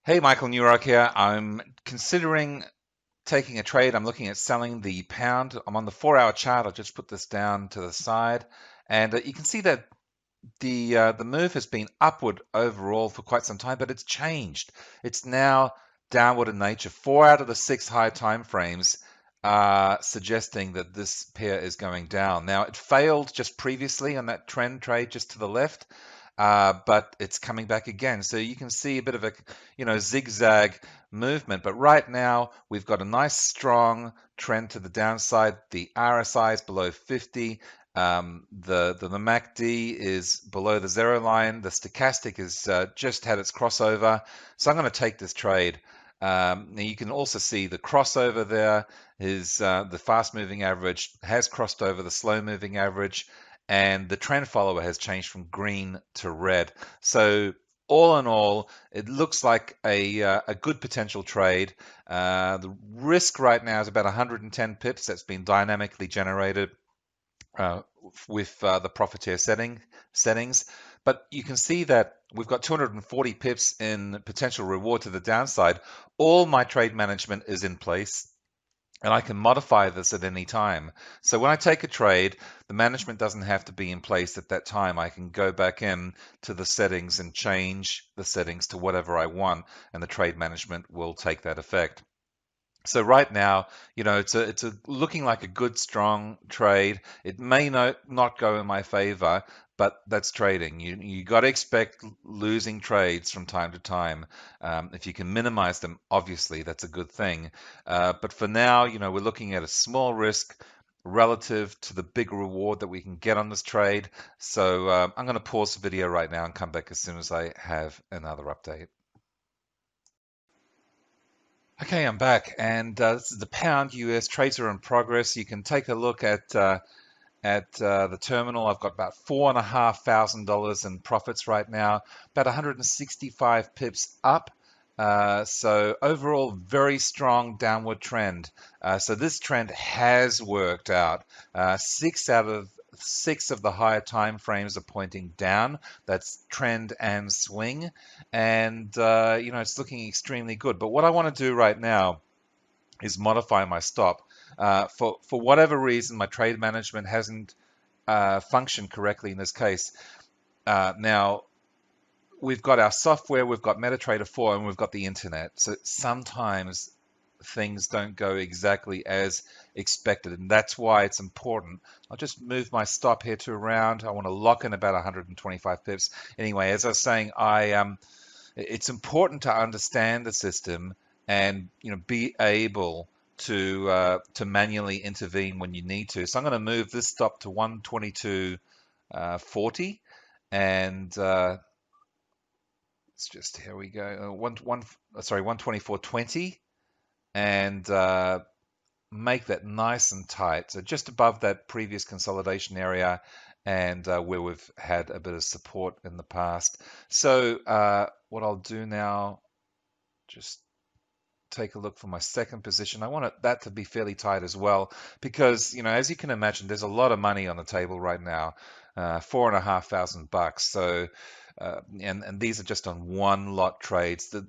Hey, Michael Newrock here. I'm considering taking a trade. I'm looking at selling the pound. I'm on the 4-hour chart. I'll just put this down to the side, and you can see that the move has been upward overall for quite some time, but it's changed. It's now downward in nature. 4 out of the 6 high time frames are suggesting that this pair is going down. Now, it failed just previously on that trend trade just to the left. But it's coming back again. So you can see a bit of a, zigzag movement. But right now, we've got a nice strong trend to the downside. The RSI is below 50. The MACD is below the 0 line. The stochastic has just had its crossover. So I'm going to take this trade. Now you can also see the crossover there is the fast moving average has crossed over the slow moving average. And the trend follower has changed from green to red. So all in all, it looks like a good potential trade. The risk right now is about 110 pips. That's been dynamically generated with the Profiteer settings. But you can see that we've got 240 pips in potential reward to the downside. All my trade management is in place. And I can modify this at any time. So when I take a trade, the management doesn't have to be in place at that time. I can go back in to the settings and change the settings to whatever I want, and the trade management will take that effect. So right now, it's looking like a good, strong trade. It may not go in my favor, but that's trading. You got to expect losing trades from time to time. If you can minimize them, obviously that's a good thing. But for now, we're looking at a small risk relative to the big reward that we can get on this trade. So I'm going to pause the video right now and come back as soon as I have another update. Okay, I'm back, and this is the pound US. Trades are in progress. You can take a look at the terminal. I've got about $4,500 in profits right now, about 165 pips up. So overall, very strong downward trend. So this trend has worked out. 6 out of 6 of the higher time frames are pointing down. That's trend and swing, and it's looking extremely good. But what I want to do right now is modify my stop. For whatever reason, my trade management hasn't functioned correctly in this case. Now, we've got our software, we've got MetaTrader 4, and we've got the internet. So sometimes things don't go exactly as expected, and that's why it's important. I'll just move my stop here to around. I want to lock in about 125 pips. Anyway, as I was saying, it's important to understand the system and be able to manually intervene when you need to. So I'm going to move this stop to 122.40, and it's just, here we go, 124.20. And make that nice and tight. So just above that previous consolidation area, and where we've had a bit of support in the past. So what I'll do now, just take a look for my second position. I want that to be fairly tight as well, because as you can imagine, there's a lot of money on the table right now, $4,500. So and these are just on one lot trades. The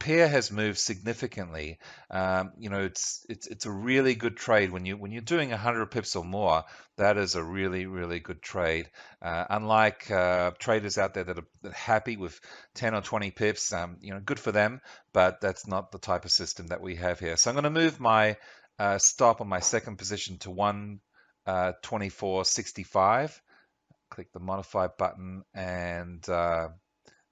pair has moved significantly. It's a really good trade when you're doing 100 pips or more. That is a really, really good trade. Unlike traders out there that are happy with 10 or 20 pips, good for them, but that's not the type of system that we have here. So I'm going to move my stop on my second position to 124.65. Click the modify button, and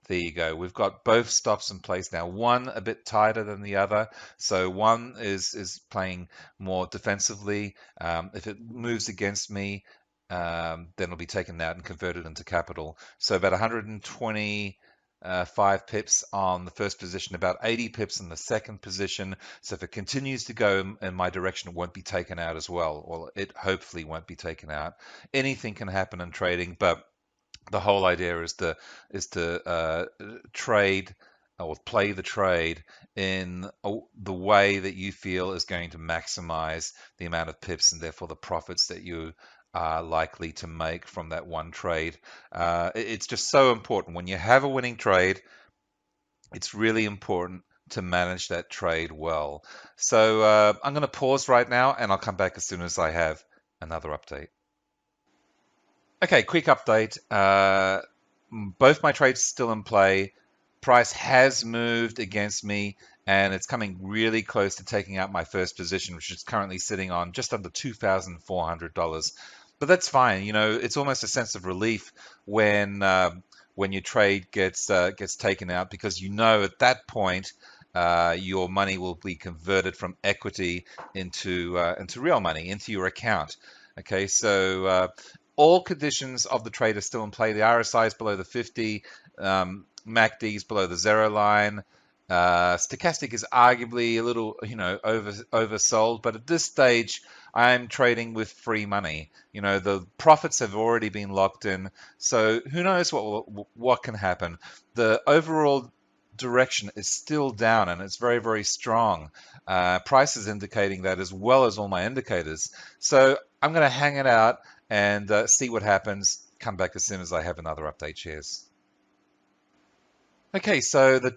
there you go. We've got both stops in place now. One a bit tighter than the other. So one is playing more defensively. If it moves against me, then it'll be taken out and converted into capital. So about 125 pips on the first position, about 80 pips in the second position. So if it continues to go in my direction, it won't be taken out as well. Well, it hopefully won't be taken out. Anything can happen in trading, but the whole idea is to trade or play the trade in the way that you feel is going to maximize the amount of pips and therefore the profits that you are likely to make from that one trade. It's just so important. When you have a winning trade, it's really important to manage that trade well. So I'm going to pause right now, and I'll come back as soon as I have another update. Okay, quick update. Both my trades still in play. Price has moved against me, and it's coming really close to taking out my first position, which is currently sitting on just under $2,400. But that's fine. You know, it's almost a sense of relief when your trade gets taken out, because you know at that point your money will be converted from equity into real money, into your account. Okay, so all conditions of the trade are still in play. The RSI is below the 50, MACD is below the 0 line. Stochastic is arguably a little, oversold, but at this stage, I'm trading with free money. You know, the profits have already been locked in, so who knows what can happen. The overall direction is still down, and it's very, very strong. Price is indicating that, as well as all my indicators. So I'm going to hang it out and see what happens. Come back as soon as I have another update. Cheers. Okay, so the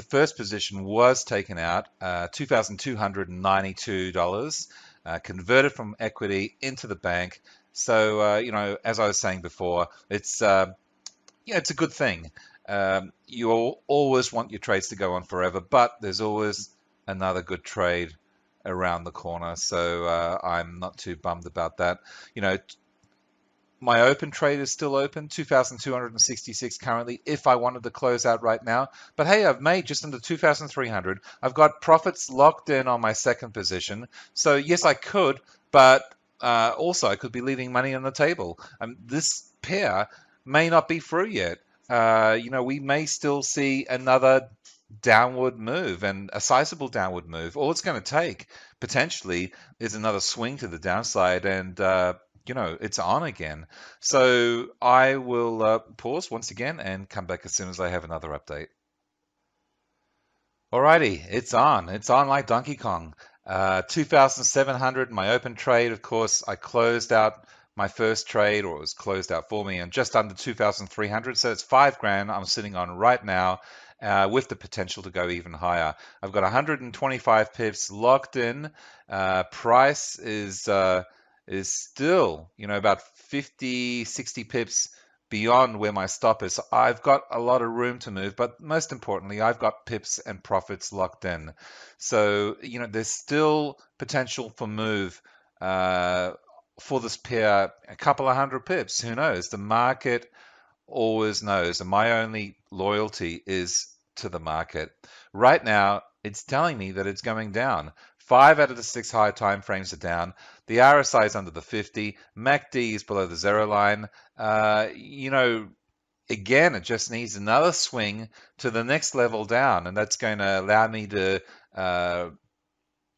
first position was taken out, $2,292, converted from equity into the bank. So, as I was saying before, it's a good thing. You always want your trades to go on forever, but there's always another good trade around the corner. So I'm not too bummed about that. My open trade is still open, 2,266 currently, if I wanted to close out right now. But hey, I've made just under 2,300. I've got profits locked in on my second position. So yes, I could, but also I could be leaving money on the table. This pair may not be through yet. We may still see another downward move, and a sizable downward move. All it's going to take potentially is another swing to the downside, and it's on again. So I will pause once again and come back as soon as I have another update. Alrighty, it's on. It's on like Donkey Kong. 2,700, my open trade. Of course, I closed out my first trade, or it was closed out for me, and just under 2,300. So it's $5,000 I'm sitting on right now, with the potential to go even higher. I've got 125 pips locked in. Price is still, about 50, 60 pips beyond where my stop is. I've got a lot of room to move, but most importantly, I've got pips and profits locked in. So, there's still potential for move for this pair, a couple of hundred pips. Who knows? The market always knows, and my only loyalty is to the market. Right now, it's telling me that it's going down. 5 out of the 6 higher time frames are down. The RSI is under the 50. MACD is below the 0 line. Again, it just needs another swing to the next level down, and that's going to allow me to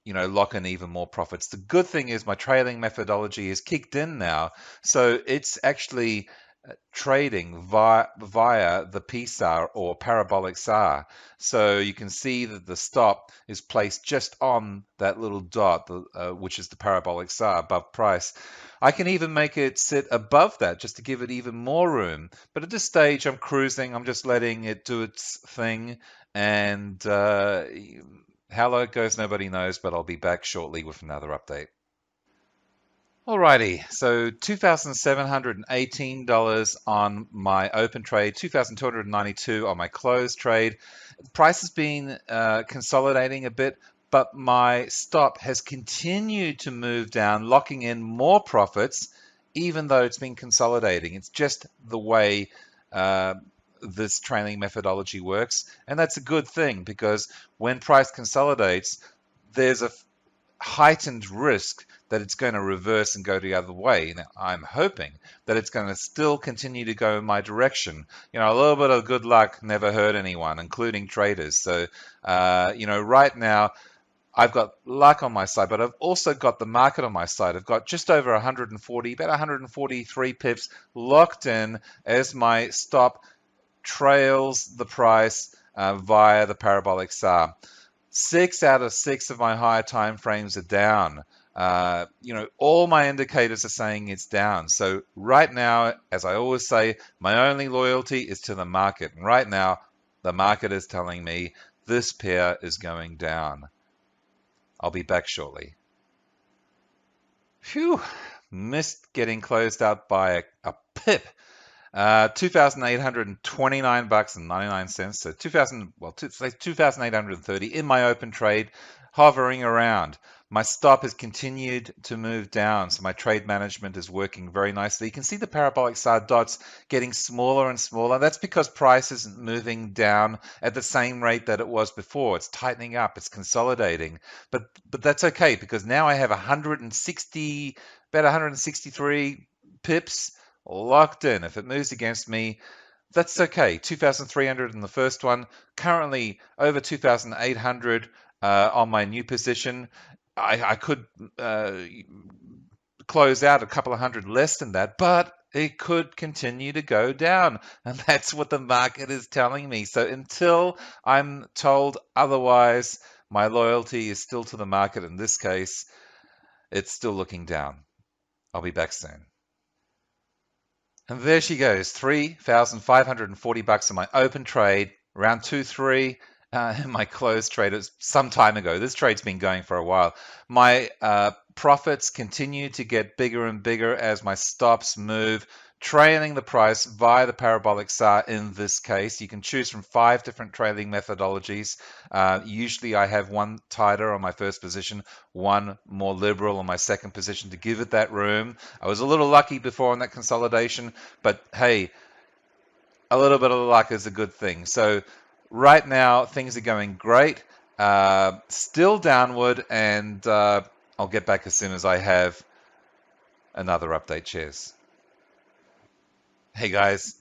lock in even more profits. The good thing is my trailing methodology is kicked in now, so it's actually trading via the PSAR, or parabolic SAR. So you can see that the stop is placed just on that little dot, which is the parabolic SAR above price. I can even make it sit above that just to give it even more room. But at this stage, I'm cruising. I'm just letting it do its thing. And how low it goes, nobody knows, but I'll be back shortly with another update. Alrighty, so $2,718 on my open trade, $2,292 on my closed trade. Price has been consolidating a bit, but my stop has continued to move down, locking in more profits, even though it's been consolidating. It's just the way this trailing methodology works, and that's a good thing, because when price consolidates, there's a heightened risk that it's going to reverse and go the other way. Now, I'm hoping that it's going to still continue to go in my direction. A little bit of good luck never hurt anyone, including traders. So, right now, I've got luck on my side, but I've also got the market on my side. I've got just over 140, about 143 pips locked in as my stop trails the price via the parabolic SAR. 6 out of 6 of my higher time frames are down. all my indicators are saying it's down. So right now, as I always say, my only loyalty is to the market. And right now, the market is telling me this pair is going down. I'll be back shortly. Phew, missed getting closed out by a pip. $2,829.99. So 2,830 in my open trade, hovering around. My stop has continued to move down, so my trade management is working very nicely. You can see the parabolic SAR dots getting smaller and smaller. That's because price isn't moving down at the same rate that it was before. It's tightening up, it's consolidating. But that's okay, because now I have about 163 pips locked in. If it moves against me, that's okay. 2,300 in the first one, currently over 2,800 on my new position. I could close out a couple of hundred less than that, but it could continue to go down. And that's what the market is telling me. So until I'm told otherwise, my loyalty is still to the market. In this case, it's still looking down. I'll be back soon. And there she goes, $3,540 in my open trade, round 2-3. In my closed trade, it was some time ago. This trade's been going for a while. My profits continue to get bigger and bigger as my stops move, trailing the price via the parabolic SAR in this case. You can choose from 5 different trailing methodologies. Usually I have one tighter on my first position, one more liberal on my second position to give it that room. I was a little lucky before on that consolidation, but hey, a little bit of luck is a good thing. So right now, things are going great, still downward, and I'll get back as soon as I have another update. Cheers. Hey guys,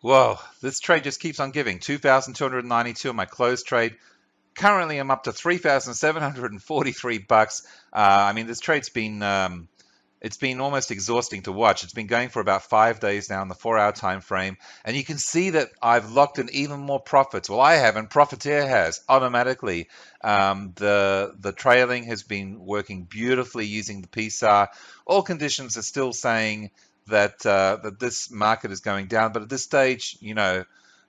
whoa, this trade just keeps on giving. 2,292 on my closed trade. Currently, I'm up to $3,743. I mean, this trade's been it's been almost exhausting to watch. It's been going for about 5 days now in the 4-hour time frame, and you can see that I've locked in even more profits. Well, I haven't. Profiteer has automatically. The trailing has been working beautifully using the PSAR. All conditions are still saying that that this market is going down, but at this stage,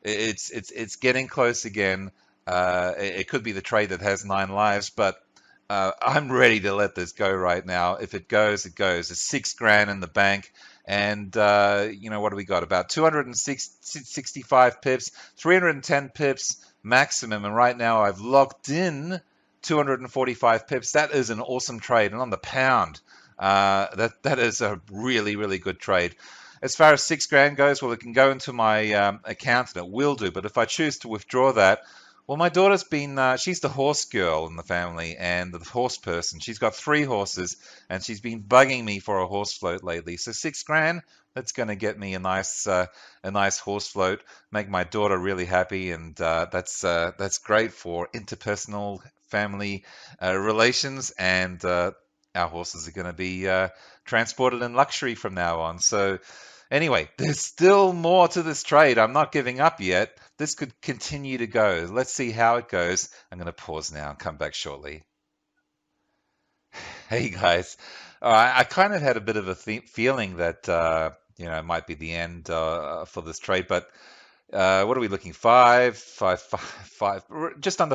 it's getting close again. It could be the trade that has 9 lives, but I'm ready to let this go right now. If it goes, it goes. It's $6,000 in the bank, and what do we got? About 265 pips, 310 pips maximum, and right now I've locked in 245 pips. That is an awesome trade, and on the pound, that is a really, really good trade. As far as $6,000 goes, well, it can go into my account, and it will do. But if I choose to withdraw that, well, my daughter's been, she's the horse girl in the family and the horse person. She's got 3 horses, and she's been bugging me for a horse float lately. So $6,000, that's going to get me a nice horse float, make my daughter really happy, and that's great for interpersonal family relations. And our horses are going to be transported in luxury from now on. So anyway, there's still more to this trade. I'm not giving up yet. This could continue to go. Let's see how it goes. I'm going to pause now and come back shortly. Hey guys, I kind of had a bit of a feeling that it might be the end for this trade, but what are we looking? Just under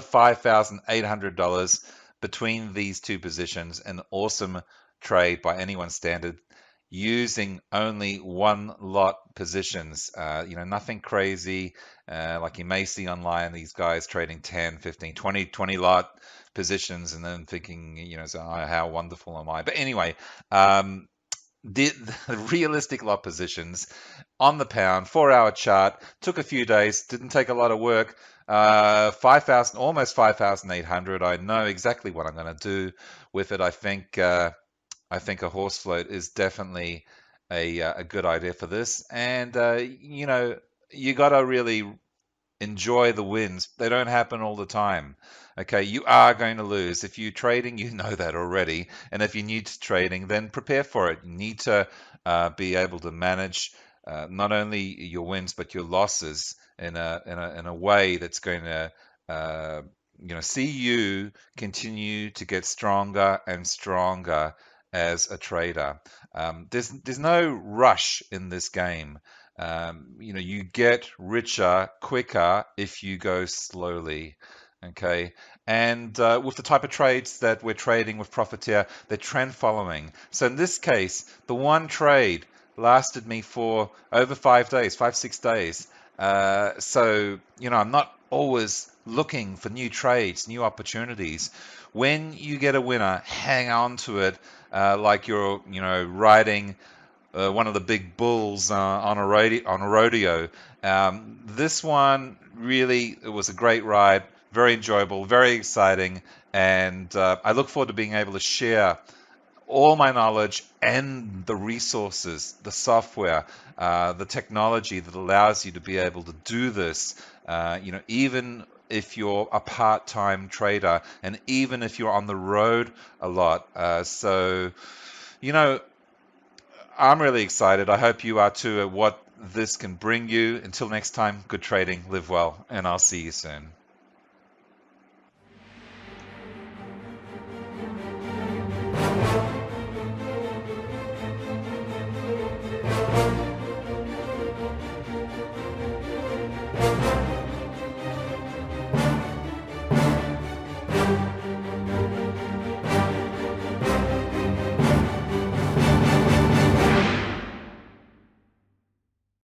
$5,800 between these two positions. An awesome trade by anyone's standard, using only 1 lot positions. Nothing crazy like you may see online, these guys trading 10, 15, 20 lot positions and then thinking, how wonderful am I? But anyway, the realistic lot positions on the pound, 4-hour chart, took a few days, didn't take a lot of work. 5,000, almost 5,800. I know exactly what I'm going to do with it. I think a horse float is definitely a good idea for this. And, you got to really enjoy the wins. They don't happen all the time. Okay, you are going to lose. If you're trading, you know that already. And if you're new to trading, then prepare for it. You need to be able to manage not only your wins, but your losses in a way that's going to see you continue to get stronger and stronger as a trader. There's no rush in this game. You get richer quicker if you go slowly. Okay, and with the type of trades that we're trading with Profiteer, they're trend following. So in this case, the one trade lasted me for over 5 days, 6 days. So I'm not always looking for new trades, new opportunities. When you get a winner, hang on to it like you're riding one of the big bulls on a rodeo. This one really, it was a great ride, very enjoyable, very exciting, and I look forward to being able to share all my knowledge and the resources, the software, the technology that allows you to be able to do this, even if you're a part-time trader and even if you're on the road a lot. I'm really excited. I hope you are too at what this can bring you. Until next time, good trading, live well, and I'll see you soon.